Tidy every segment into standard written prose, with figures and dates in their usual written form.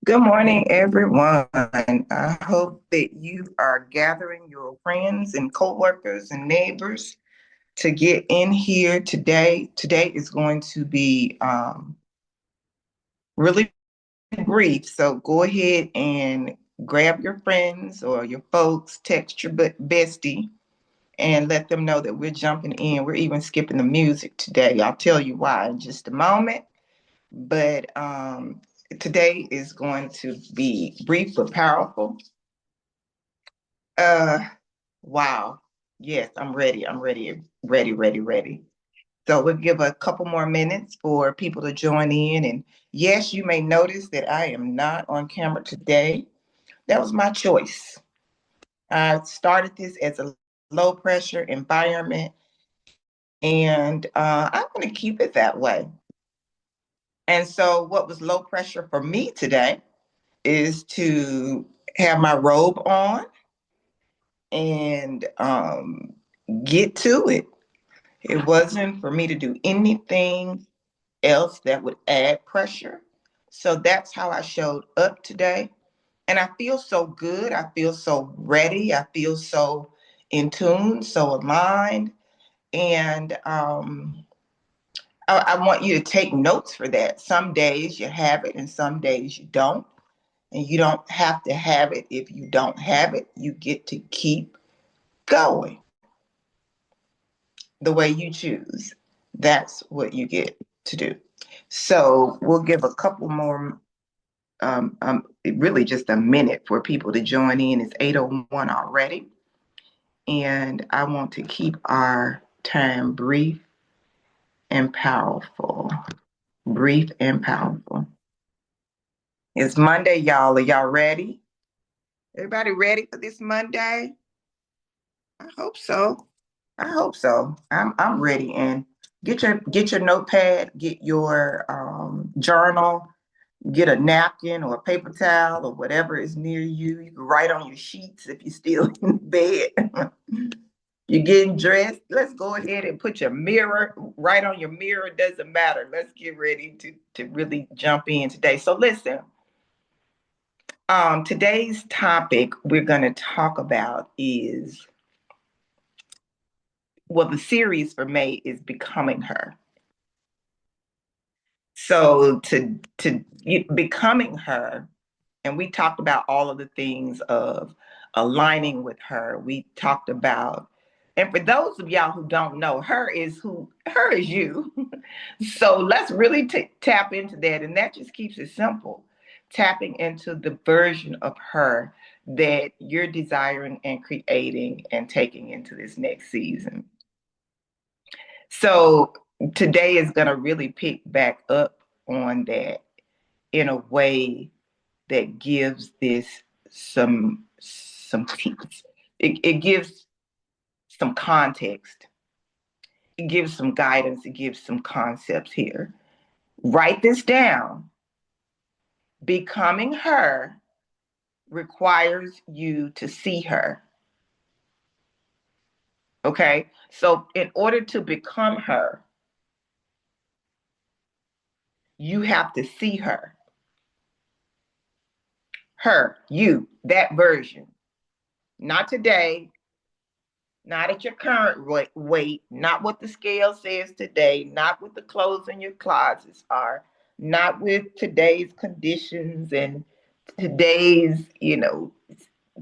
Good morning, everyone. I hope that you are gathering your friends and coworkers and neighbors to get in here today. Today is going to be really brief, so go ahead and grab your friends or your folks, text your bestie, and let them know that we're jumping in. We're even skipping the music today. I'll tell you why in just a moment. But today is going to be brief but powerful. Uh, wow. Yes, I'm ready. I'm ready. Ready, ready, ready. So we'll give a couple more minutes for people to join in. And yes, you may notice that I am not on camera today. That was my choice. I started this as a low pressure environment, and I'm going to keep it that way. And so, what was low pressure for me today is to have my robe on and get to it. It wasn't for me to do anything else that would add pressure. So that's how I showed up today. And I feel so good. I feel so ready. I feel so in tune, so aligned. And I want you to take notes for that. Some days you have it and some days you don't. And you don't have to have it if you don't have it. You get to keep going the way you choose. That's what you get to do. So we'll give a couple more, really just a minute for people to join in. It's 8:01 already. And I want to keep our time brief and powerful. Brief and powerful. It's Monday, y'all. Are y'all ready? Everybody ready for this Monday? I hope so. I hope so. I'm ready. And get your notepad, get your journal, get a napkin or a paper towel or whatever is near you. You can write on your sheets if you're still in bed. You're getting dressed. Let's go ahead and put your mirror right on your mirror. It doesn't matter. Let's get ready to really jump in today. So listen, today's topic we're going to talk about is, well, the series for May is Becoming Her. So to becoming her, and we talked about all of the things of aligning with her. We talked about, and for those of y'all who don't know, her is you. So let's really tap into that, and that just keeps it simple. Tapping into the version of her that you're desiring and creating and taking into this next season. So today is going to really pick back up on that in a way that gives this some teeth. It gives some context. It gives some guidance. It gives some concepts here. Write this down. Becoming her requires you to see her. Okay? So in order to become her, you have to see her. Her, you, that version. Not today, not at your current weight, not what the scale says today, not what the clothes in your closets are, not with today's conditions and today's,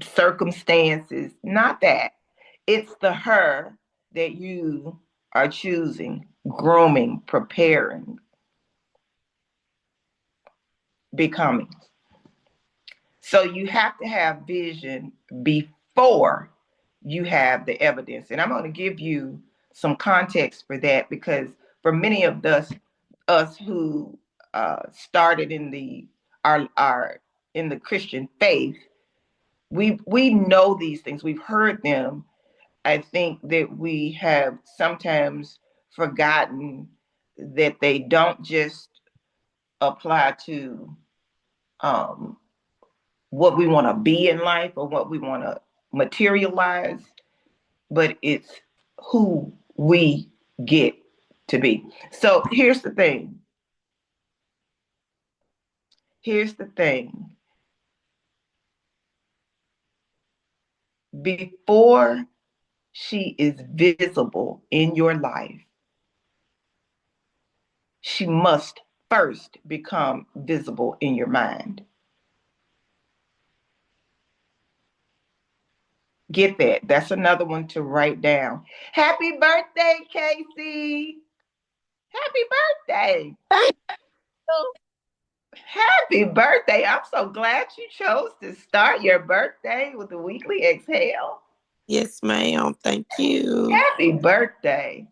circumstances. Not that. It's the her that you are choosing, grooming, preparing, becoming. So you have to have vision before you have the evidence. And I'm going to give you some context for that because for many of us who started in our in the Christian faith, we know these things. We've heard them. I think that we have sometimes forgotten that they don't just apply to um, what we want to be in life or what we want to materialize, but it's who we get to be. So here's the thing. Here's the thing. before she is visible in your life, she must first become visible in your mind. Get that. That's another one to write down. Happy birthday, Casey. Happy birthday. Thank you. Happy birthday. I'm so glad you chose to start your birthday with the weekly exhale. Yes, ma'am. Thank you. Happy birthday.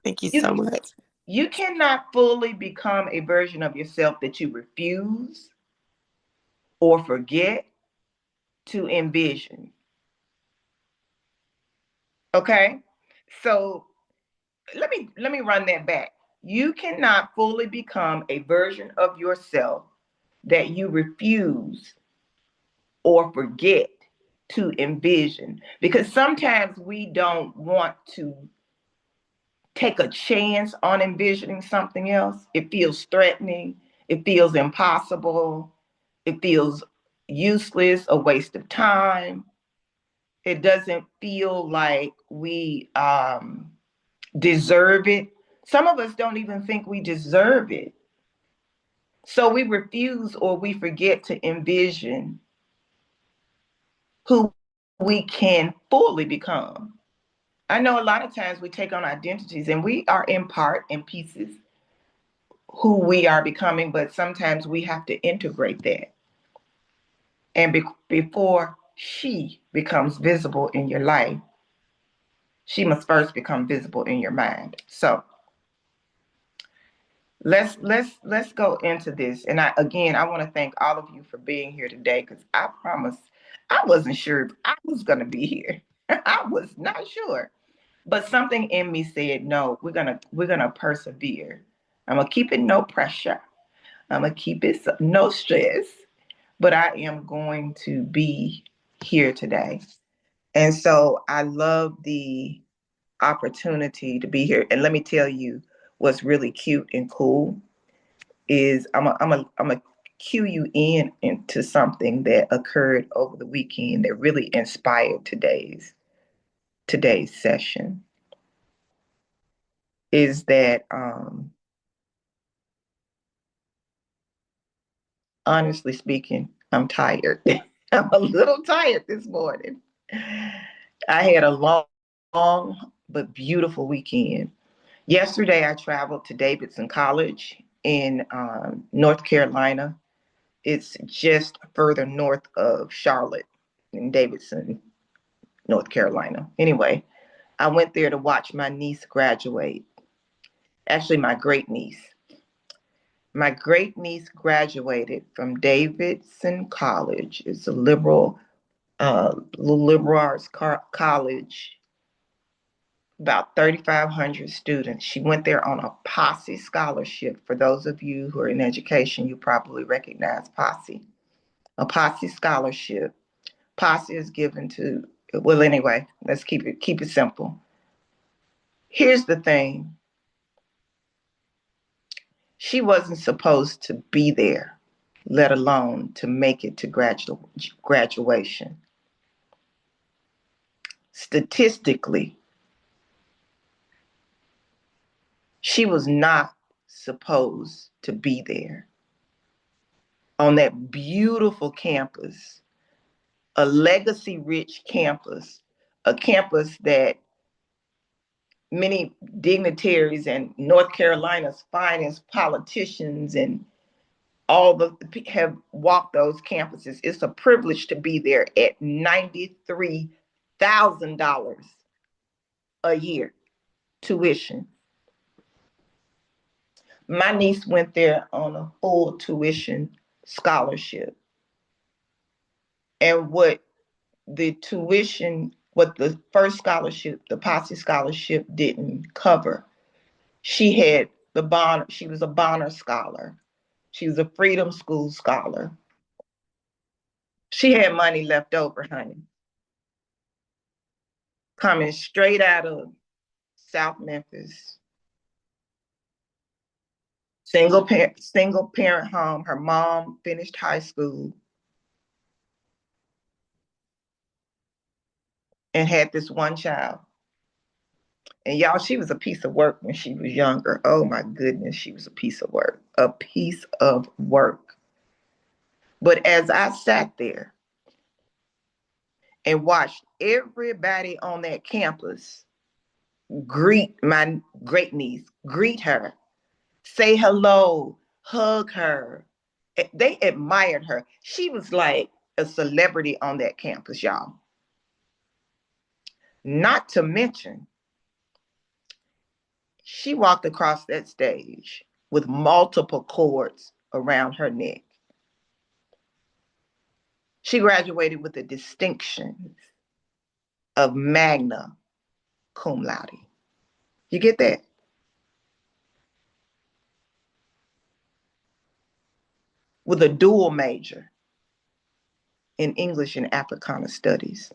Thank you You so much. you cannot fully become a version of yourself that you refuse or forget to envision. Okay? So let me run that back. You cannot fully become a version of yourself that you refuse or forget to envision, because sometimes we don't want to take a chance on envisioning something else. It feels threatening, it feels impossible, it feels useless, a waste of time. It doesn't feel like we deserve it. Some of us don't even think we deserve it. So we refuse or we forget to envision who we can fully become. I know a lot of times we take on identities and we are in part in pieces who we are becoming, but sometimes we have to integrate that. And before she becomes visible in your life, she must first become visible in your mind. So let's go into this. And I want to thank all of you for being here today, because I promise I wasn't sure if I was going to be here. I was not sure, but something in me said no. We're gonna persevere. I'm gonna keep it no pressure. I'm gonna keep it no stress. But I am going to be here today, and so I love the opportunity to be here. And let me tell you what's really cute and cool is I'm a cue you in into something that occurred over the weekend that really inspired today's session. Is that honestly speaking, I'm tired. I'm a little tired this morning. I had a long but beautiful weekend. Yesterday, I traveled to Davidson College in North Carolina. It's just further north of Charlotte in Davidson, North Carolina. Anyway, I went there to watch my niece graduate. Actually, my great niece. My great niece graduated from Davidson College. It's a liberal arts college, about 3,500 students. She went there on a Posse scholarship. For those of you who are in education, you probably recognize Posse. A Posse scholarship. Posse is given to, well, anyway, let's keep it simple. Here's the thing. She wasn't supposed to be there, let alone to make it to graduation. Statistically, she was not supposed to be there on that beautiful campus, a legacy rich campus, a campus that many dignitaries and North Carolina's finest politicians and all the have walked those campuses. It's a privilege to be there at $93,000 a year tuition. My niece went there on a full tuition scholarship. And what the first scholarship, the Posse scholarship, didn't cover, she had she was a Bonner scholar. She was a Freedom School scholar. She had money left over, honey, coming straight out of South Memphis. Single parent home. Her mom finished high school. and had this one child. And y'all, she was a piece of work when she was younger. Oh my goodness, she was a piece of work. A piece of work. But as I sat there and watched everybody on that campus greet my great niece, greet her, say hello, hug her, they admired her. She was like a celebrity on that campus, y'all. Not to mention, she walked across that stage with multiple cords around her neck. She graduated with the distinction of magna cum laude. You get that? With a dual major in English and Africana studies.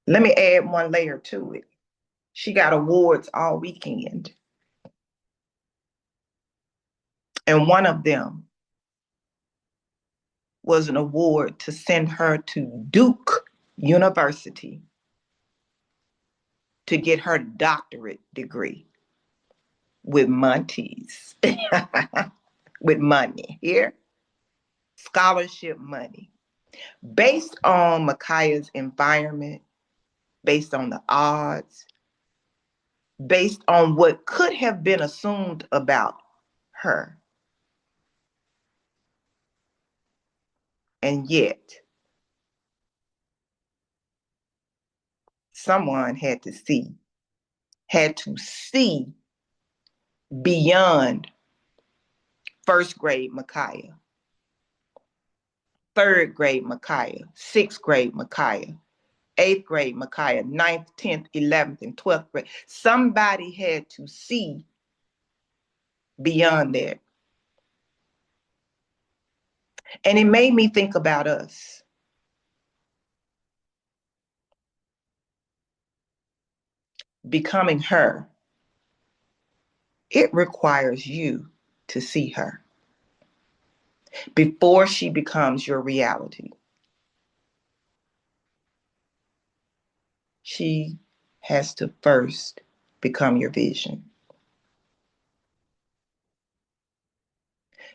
Let me add one layer to it. She got awards all weekend. And one of them was an award to send her to Duke University to get her doctorate degree with Montes, with money here, scholarship money, based on Micaiah's environment, based on the odds, based on what could have been assumed about her. And yet, someone had to see beyond first grade Micaiah, third grade Micaiah, sixth grade Micaiah, eighth grade Micaiah, ninth, 10th, 11th, and 12th grade. Somebody had to see beyond that. And it made me think about us. Becoming her, it requires you to see her before she becomes your reality. She has to first become your vision.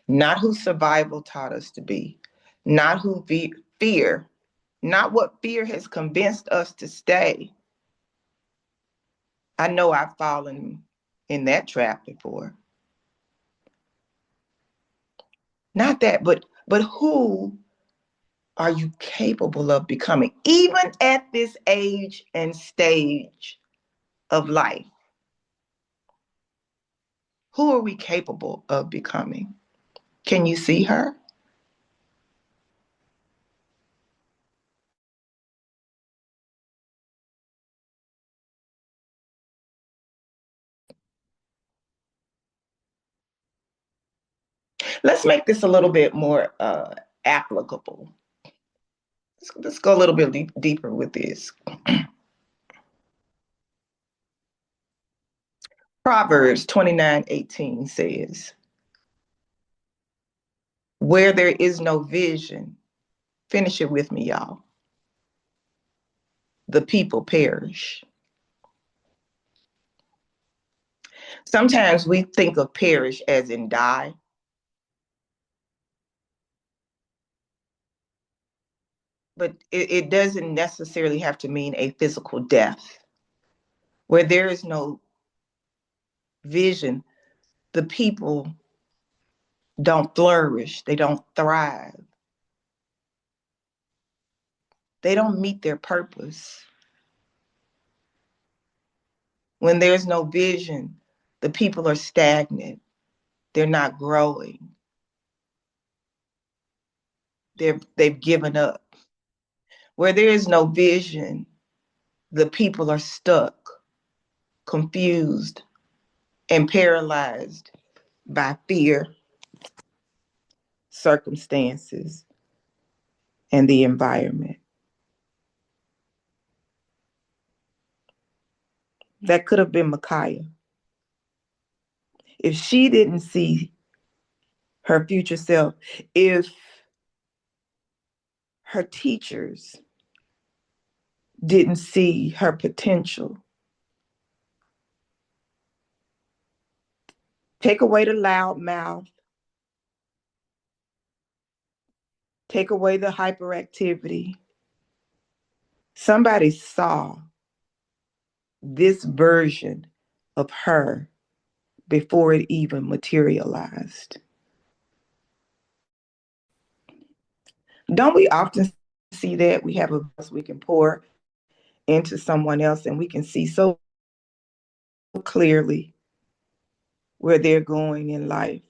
Not who survival taught us to be, not who fear, not what fear has convinced us to stay. I know I've fallen in that trap before. Not that, but who are you capable of becoming, even at this age and stage of life? Who are we capable of becoming? Can you see her? Let's make this a little bit more applicable. Let's go a little bit deeper with this. Proverbs 29:18 says, where there is no vision, finish it with me, y'all, the people perish. Sometimes we think of perish as in die. But it doesn't necessarily have to mean a physical death. Where there is no vision, the people don't flourish, they don't thrive, they don't meet their purpose. When there's no vision, the people are stagnant, they're not growing, they've given up. Where there is no vision, the people are stuck, confused, and paralyzed by fear, circumstances, and the environment. That could have been Micaiah. If she didn't see her future self, if her teachers didn't see her potential. Take away the loud mouth, take away the hyperactivity. Somebody saw this version of her before it even materialized. Don't we often see that? We have a vessel we can pour into someone else and we can see so clearly where they're going in life.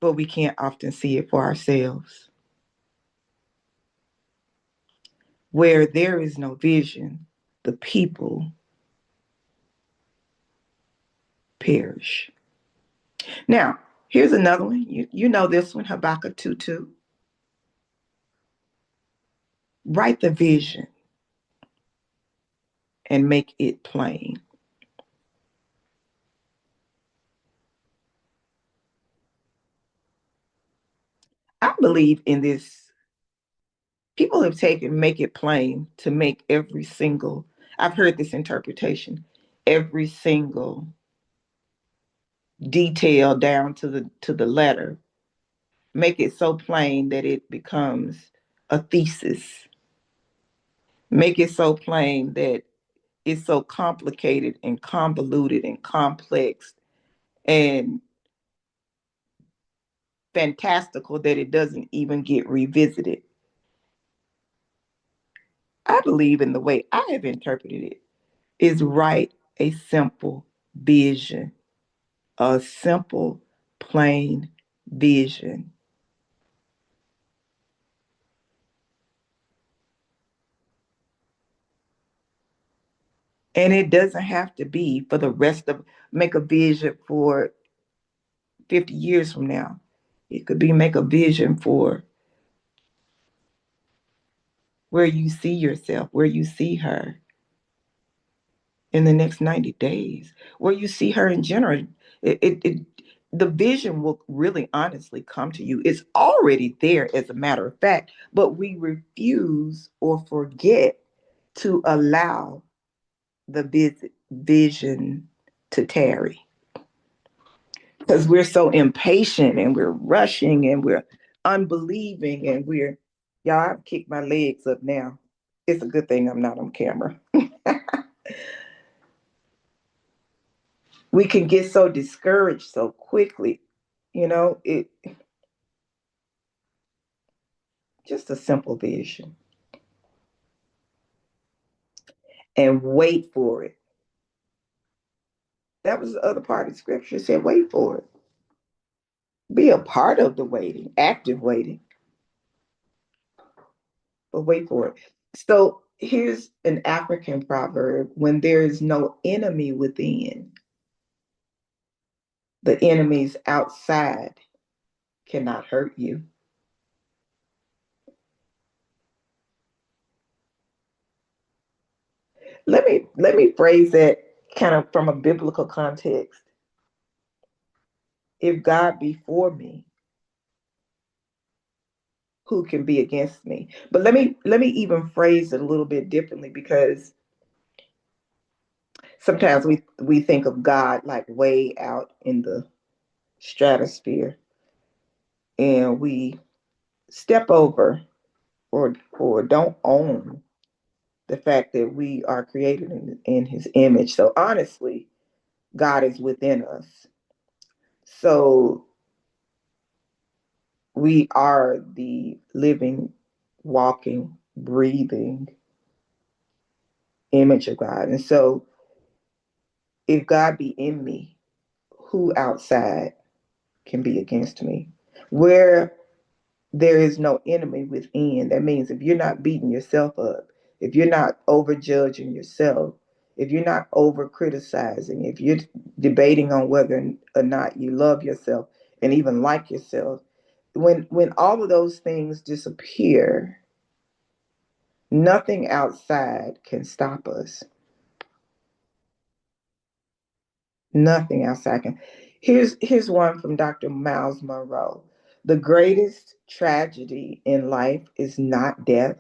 But we can't often see it for ourselves. Where there is no vision, the people perish. Now, here's another one. You know this one, Habakkuk 2:2. Write the vision and make it plain. I believe in this. People have taken make it plain to make every single, I've heard this interpretation, every single detail down to the letter. Make it so plain that it becomes a thesis. Make it so plain that it's so complicated and convoluted and complex and fantastical that it doesn't even get revisited. I believe in the way I have interpreted it is write a simple vision, a simple, plain vision. And it doesn't have to be for the rest of, make a vision for 50 years from now. It could be make a vision for where you see yourself, where you see her in the next 90 days, where you see her in general. It the vision will really honestly come to you. It's already there as a matter of fact, but we refuse or forget to allow the vision to tarry because we're so impatient and we're rushing and we're unbelieving and y'all, I've kicked my legs up now. It's a good thing I'm not on camera. We can get so discouraged so quickly. It just a simple vision and wait for it. That was the other part of the scripture. It said, wait for it. Be a part of the waiting, active waiting, but wait for it. So here's an African proverb: when there is no enemy within, the enemies outside cannot hurt you. Let me phrase that kind of from a biblical context. If God be for me, who can be against me? But let me even phrase it a little bit differently, because sometimes we think of God like way out in the stratosphere, and we step over or don't own the fact that we are created in his image. So honestly, God is within us. So we are the living, walking, breathing image of God. And so if God be in me, who outside can be against me? Where there is no enemy within, that means if you're not beating yourself up, if you're not over judging yourself, if you're not over criticizing, if you're debating on whether or not you love yourself and even like yourself, when all of those things disappear, nothing outside can stop us. Nothing outside can. Here's one from Dr. Miles Monroe. The greatest tragedy in life is not death,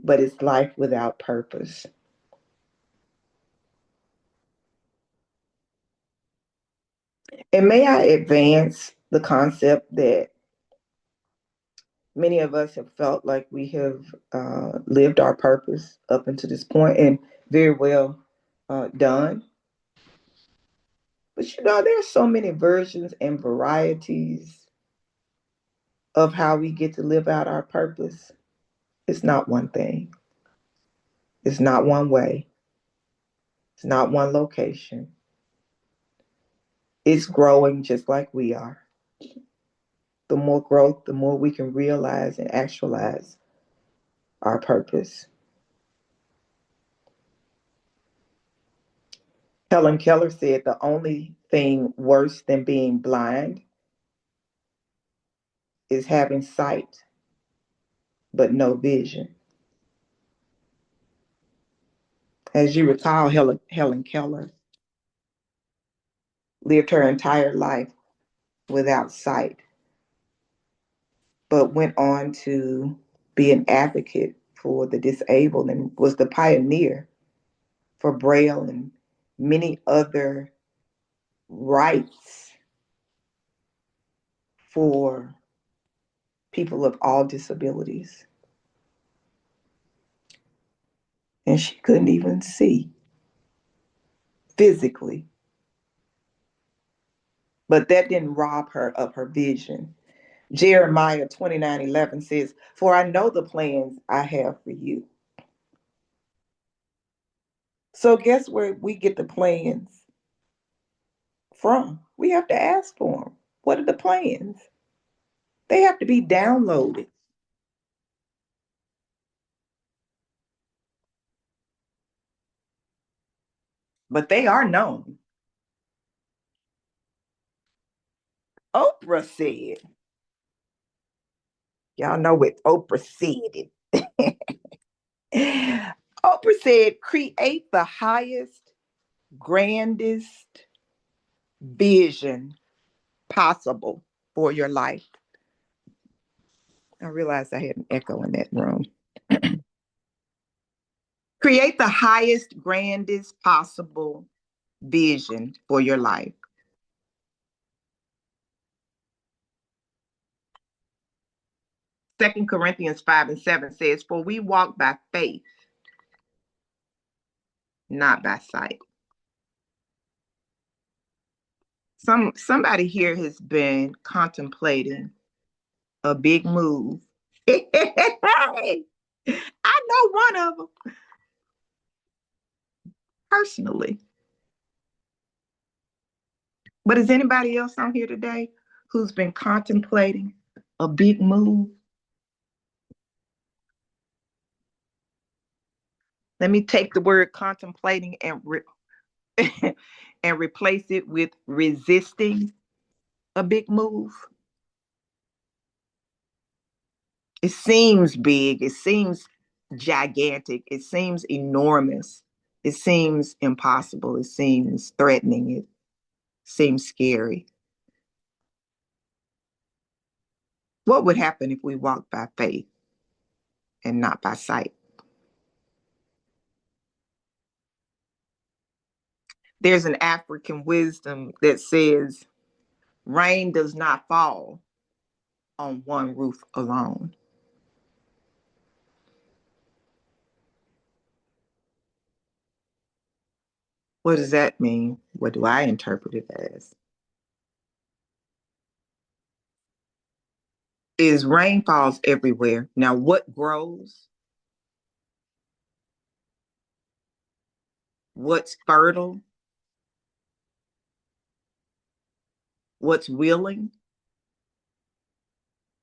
but it's life without purpose. And may I advance the concept that many of us have felt like we have lived our purpose up until this point and very well done. But there's so many versions and varieties of how we get to live out our purpose. It's not one thing, it's not one way, it's not one location. It's growing just like we are. The more growth, the more we can realize and actualize our purpose. Helen Keller said the only thing worse than being blind is having sight but no vision. As you recall, Helen Keller lived her entire life without sight, but went on to be an advocate for the disabled and was the pioneer for Braille and many other rights for people of all disabilities. And she couldn't even see physically. But that didn't rob her of her vision. Jeremiah 29:11 says, "For I know the plans I have for you." So guess where we get the plans from? We have to ask for them. What are the plans? They have to be downloaded, but they are known. Oprah said, y'all know what Oprah said. Oprah said, create the highest, grandest vision possible for your life. I realized I had an echo in that room. Create the highest, grandest possible vision for your life. Second Corinthians 5:7 says, "For we walk by faith, not by sight." Somebody here has been contemplating a big move. I know one of them personally. But is anybody else on here today who's been contemplating a big move? Let me take the word contemplating and and replace it with resisting a big move. It seems big, it seems gigantic, it seems enormous, it seems impossible, it seems threatening, it seems scary. What would happen if we walked by faith and not by sight? There's an African wisdom that says rain does not fall on one roof alone. What does that mean? What do I interpret it as? Is rain falls everywhere. Now, what grows, what's fertile, what's willing,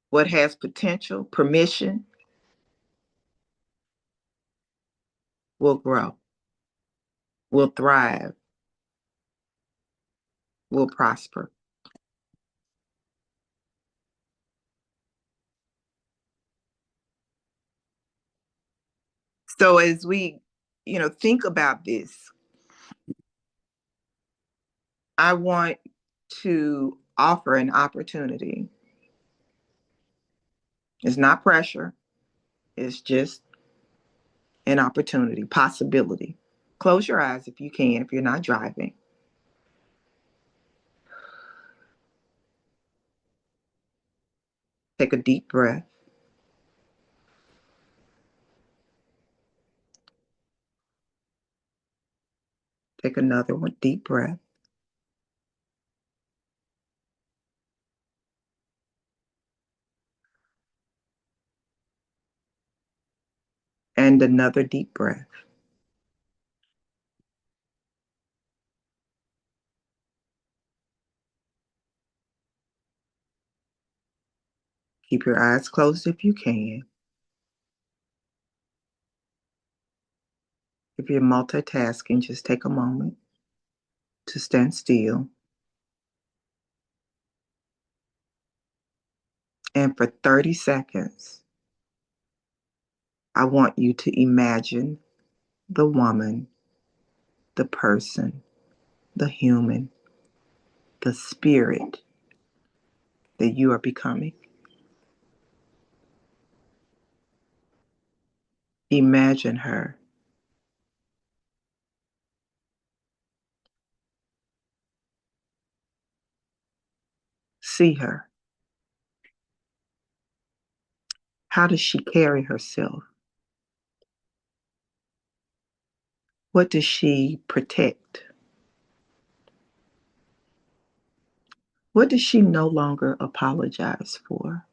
what has potential, permission, will grow, will thrive, will prosper. So as we, think about this, I want to offer an opportunity. It's not pressure, it's just an opportunity, possibility. Close your eyes if you can, if you're not driving. Take a deep breath. Take another one, deep breath. And another deep breath. Keep your eyes closed if you can. If you're multitasking, just take a moment to stand still. And for 30 seconds, I want you to imagine the woman, the person, the human, the spirit that you are becoming. Imagine her. See her. How does she carry herself? What does she protect? What does she no longer apologize for?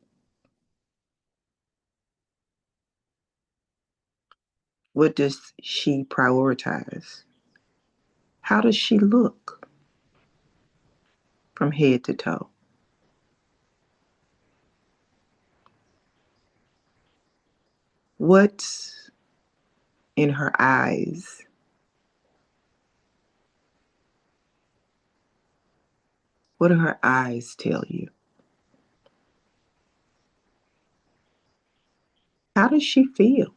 What does she prioritize? How does she look from head to toe? What's in her eyes? What do her eyes tell you? How does she feel?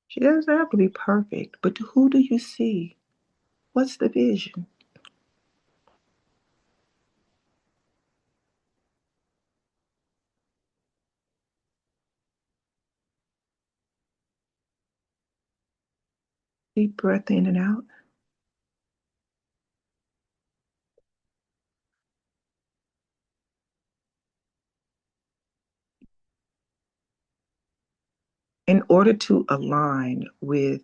She doesn't have to be perfect, but who do you see? What's the vision? Deep breath in and out. In order to align with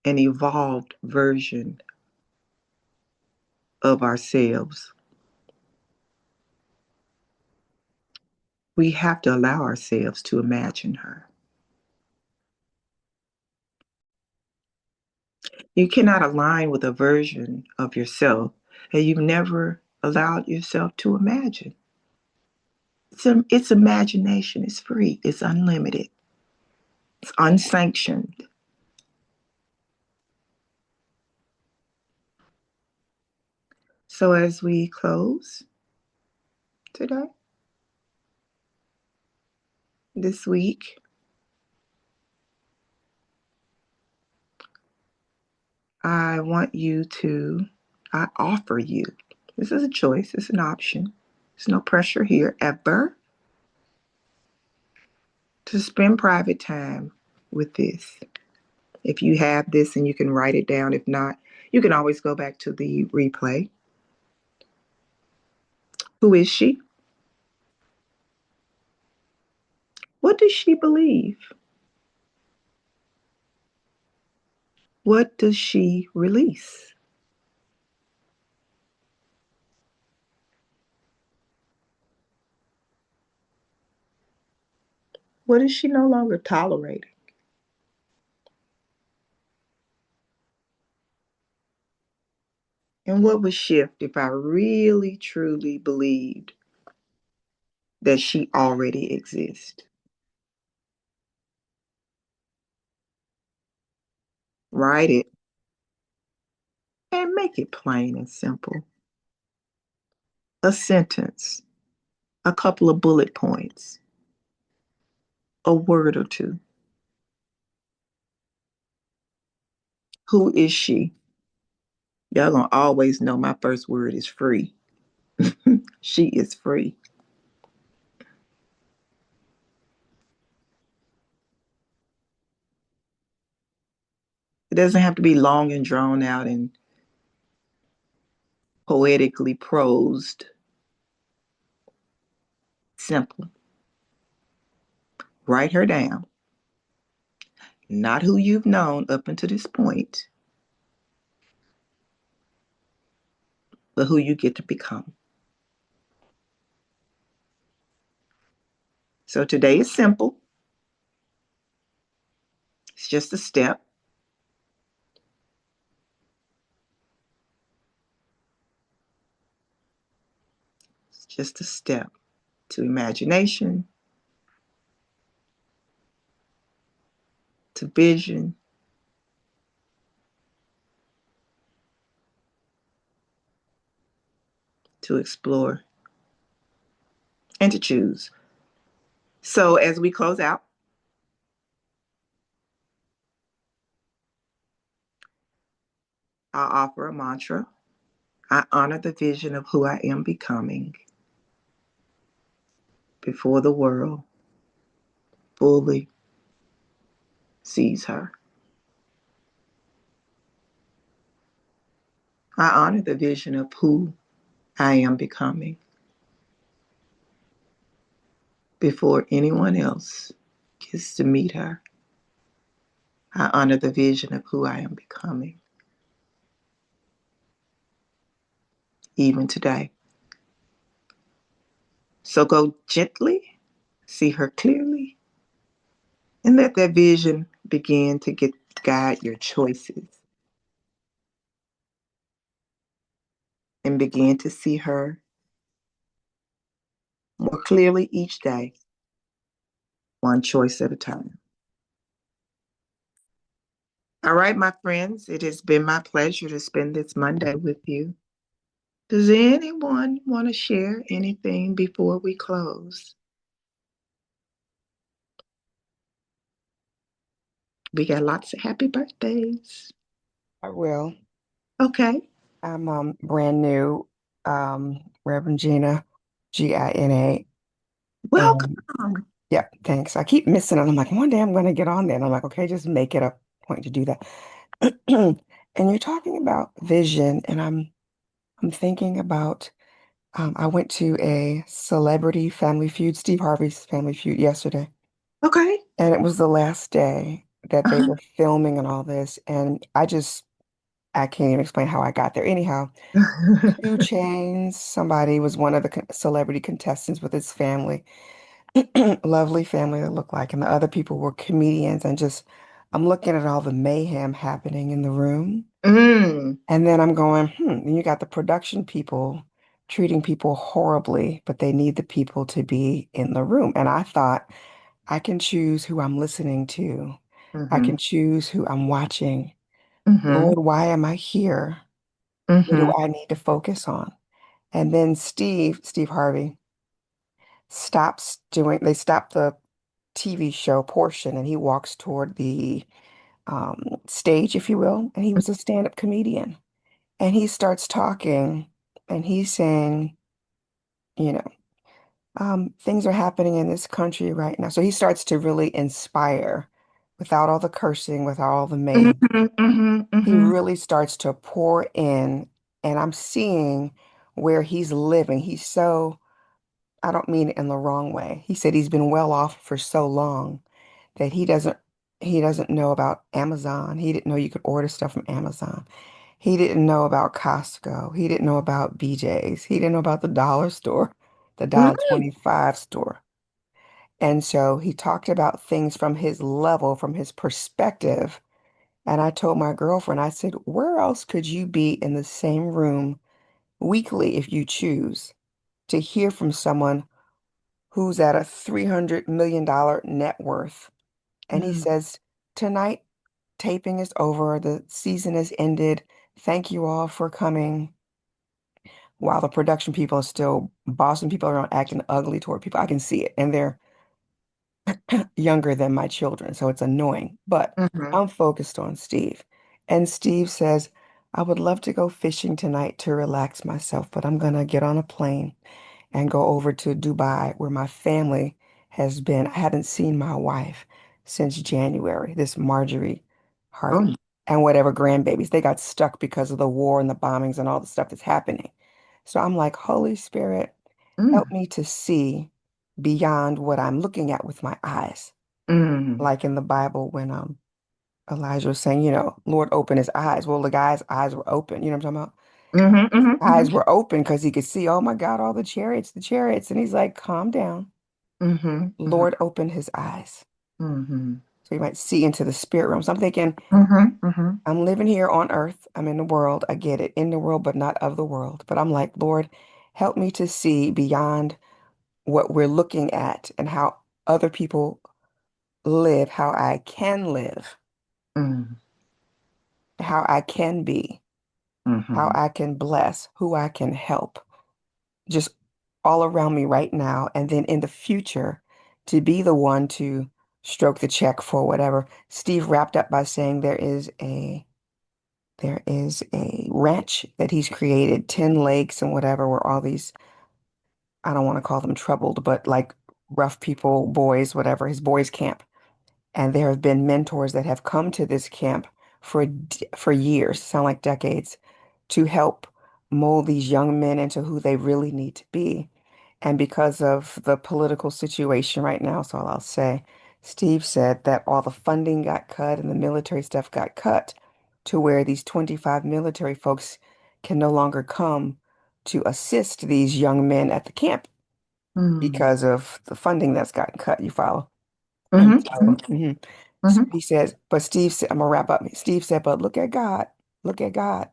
an evolved version of ourselves, we have to allow ourselves to imagine her. You cannot align with a version of yourself that you've never allowed yourself to imagine. It's imagination. It's free. It's unlimited. It's unsanctioned. So as we close today, this week, I want you to, I offer you, this is a choice, it's an option. There's no pressure here ever to spend private time with this. If you have this and you can write it down, if not, you can always go back to the replay. Who is she? What does she believe? What does she release? What is she no longer tolerating? And what would shift if I really truly believed that she already exists? Write it and make it plain and simple. A sentence, a couple of bullet points, a word or two. Who is she? Y'all gonna always know my first word is free. She is free. It doesn't have to be long and drawn out and poetically prosed. Simple. Write her down. Not who you've known up until this point, but who you get to become. So today is simple. It's just a step. It's just a step to imagination, to vision, to explore, and to choose. So as we close out, I'll offer a mantra. I honor the vision of who I am becoming before the world fully sees her. I honor the vision of who I am becoming before anyone else gets to meet her. I honor the vision of who I am becoming, even today. So go gently, see her clearly, and let that vision begin to guide your choices and begin to see her more clearly each day, one choice at a time. All right, my friends, it has been my pleasure to spend this Monday with you. Does anyone want to share anything before we close? We got lots of happy birthdays. I will. Okay. I'm brand new, Reverend Gina, Gina. And Welcome. yeah, thanks. I keep missing it. I'm like, one day I'm gonna get on there. And I'm like, okay, just make it a point to do that. And you're talking about vision, and I'm thinking about I went to a celebrity family feud, Steve Harvey's family feud yesterday. Okay. And it was the last day that they Uh-huh. were filming and all this. And I can't even explain how I got there. Anyhow, Two Chains, somebody was one of the celebrity contestants with his family. Lovely family that looked like, and the other people were comedians, and just I'm looking at all the mayhem happening in the room. Mm. And then I'm going, and you got the production people treating people horribly, but they need the people to be in the room. And I thought, I can choose who I'm listening to. I Mm-hmm. can choose who I'm watching. Mm-hmm. Lord, why am I here? What do Mm-hmm. I need to focus on? And then Steve Harvey they stopped the TV show portion and he walks toward the stage, if you will, and he was a stand-up comedian. And he starts talking and he's saying, you know, things are happening in this country right now. So he starts to really inspire without all the cursing, without all the mayhem. Mm-hmm. Mm-hmm. He Mm-hmm. really starts to pour in, and I'm seeing where he's living. I don't mean it in the wrong way. He said he's been well off for so long that he doesn't know about Amazon. He didn't know you could order stuff from Amazon. He didn't know about Costco. He didn't know about BJ's. He didn't know about the dollar store, the $1.25 store. And so he talked about things from his level, from his perspective. And I told my girlfriend, I said, where else could you be in the same room weekly if you choose to hear from someone who's at a $300 million net worth? And he Mm-hmm. says, tonight, taping is over. The season has ended. Thank you all for coming. While the production people are still bossing people around, acting ugly toward people. I can see it. And they're younger than my children, so it's annoying. But Mm-hmm. I'm focused on Steve. And Steve says, I would love to go fishing tonight to relax myself, but I'm gonna get on a plane and go over to Dubai where my family has been. I haven't seen my wife since January, this Marjorie Hart Oh, and whatever grandbabies. They got stuck because of the war and the bombings and all the stuff that's happening. So I'm like, Holy Spirit, help mm, me to see beyond what I'm looking at with my eyes. mm, Like in the Bible when Elijah was saying, Lord, open his eyes. Well, the guy's eyes were open. You know what I'm talking about? mhm, mhm, Eyes were open because he could see, oh my God, all the chariots, the chariots. And he's like, calm down. mhm, mhm, Lord, open his eyes. mhm, So he might see into the spirit realm. So I'm thinking, mhm, mhm, I'm living here on earth. I'm in the world. I get it. In the world, but not of the world. But I'm like, Lord, help me to see beyond what we're looking at and how other people live, how I can live, mhm, how I can be, how mhm, I can bless, who I can help, just all around me right now. And then in the future, to be the one to stroke the check for whatever. Steve wrapped up by saying there is a ranch that he's created, 10 lakes and whatever, where all these, I don't want to call them troubled, but like rough people, boys, whatever, his boys camp. And there have been mentors that have come to this camp for years, sound like decades, to help mold these young men into who they really need to be. And because of the political situation right now, so I'll say, Steve said that all the funding got cut and the military stuff got cut to where these 25 military folks can no longer come to assist these young men at the camp mhm, because of the funding that's gotten cut. You follow? And mhm, so, mhm. So mhm, he says, but Steve said, I'm gonna wrap up. Steve said, but look at God. Look at God.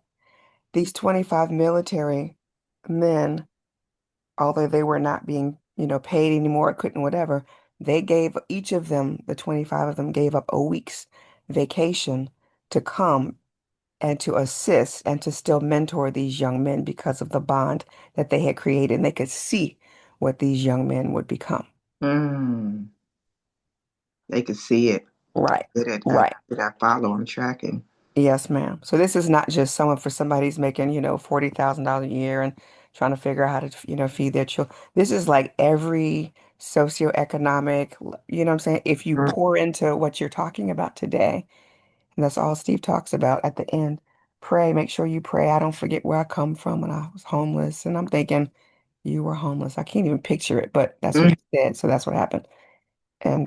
These 25 military men, although they were not being, paid anymore, couldn't whatever, they gave each of them, the 25 of them gave up a week's vacation to come and to assist and to still mentor these young men because of the bond that they had created. And they could see what these young men would become. mm. They could see it. Right. Did it? Right. Did I follow? I'm tracking. Yes, ma'am. So this is not just someone for somebody who's making, $40,000 a year and trying to figure out how to, feed their children. This is like every socioeconomic, you know what I'm saying? If you Mm, pour into what you're talking about today, and that's all Steve talks about at the end, pray, make sure you pray. I don't forget where I come from when I was homeless. And I'm thinking, you were homeless. I can't even picture it, but that's what mm, he said. So that's what happened. And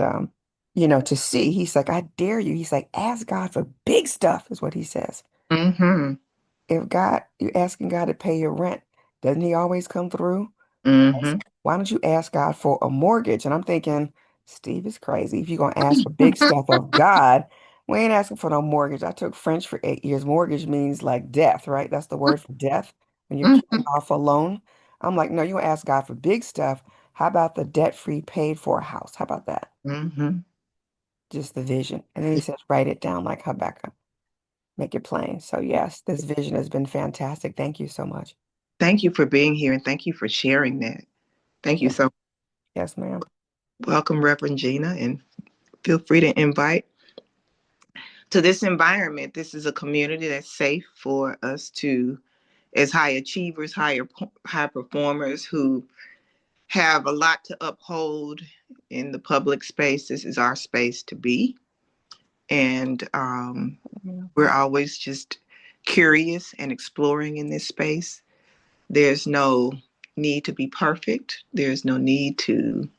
to see, he's like, I dare you. He's like, ask God for big stuff, is what he says. mhm, If God, you're asking God to pay your rent, doesn't he always come through? mhm, Why don't you ask God for a mortgage? And I'm thinking, Steve is crazy. If you're gonna ask for big stuff of God, we ain't asking for no mortgage. I took French for 8 years. Mortgage means like death, right? That's the word for death when you're paying mhm, off a loan. I'm like, no, you want to ask God for big stuff. How about the debt-free paid for house? How about that? mhm. Just the vision. And then he says, write it down like Habakkuk. Make it plain. So yes, this vision has been fantastic. Thank you so much. Thank you for being here and thank you for sharing that. Thank you Yes, so yes, ma'am. welcome, Reverend Gina, and feel free to invite to this environment. This is a community that's safe for us to, as high achievers, high performers who have a lot to uphold in the public space. This is our space to be, and Yeah. we're always just curious and exploring in this space. There's no need to be perfect. There's no need to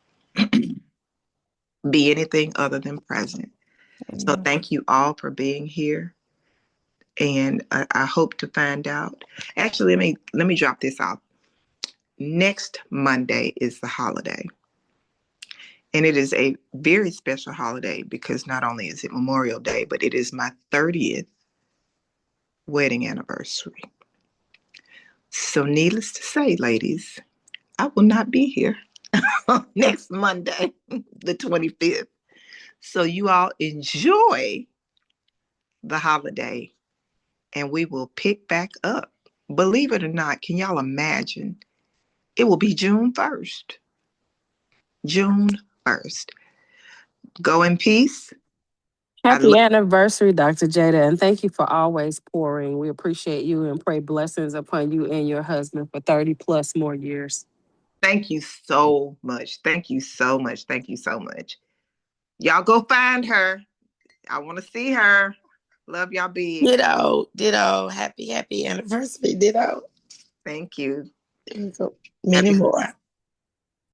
be anything other than present. So Amen. thank you all for being here. And I hope to find out. Actually, let me drop this off. Next Monday is the holiday. And it is a very special holiday because not only is it Memorial Day, but it is my 30th wedding anniversary. So, needless to say, ladies, I will not be here next Monday, the 25th. So, you all enjoy the holiday and we will pick back up. Believe it or not, can y'all imagine? It will be June 1st. June 1st. Go in peace. I Happy love. anniversary, Dr. Jada, and thank you for always pouring. We appreciate you and pray blessings upon you and your husband for 30 plus more years. Thank you so much. Thank you so much. Thank you so much. Y'all go find her. I want to see her. Love y'all big. Ditto, ditto. Happy anniversary, ditto. Thank you. Many Happy more.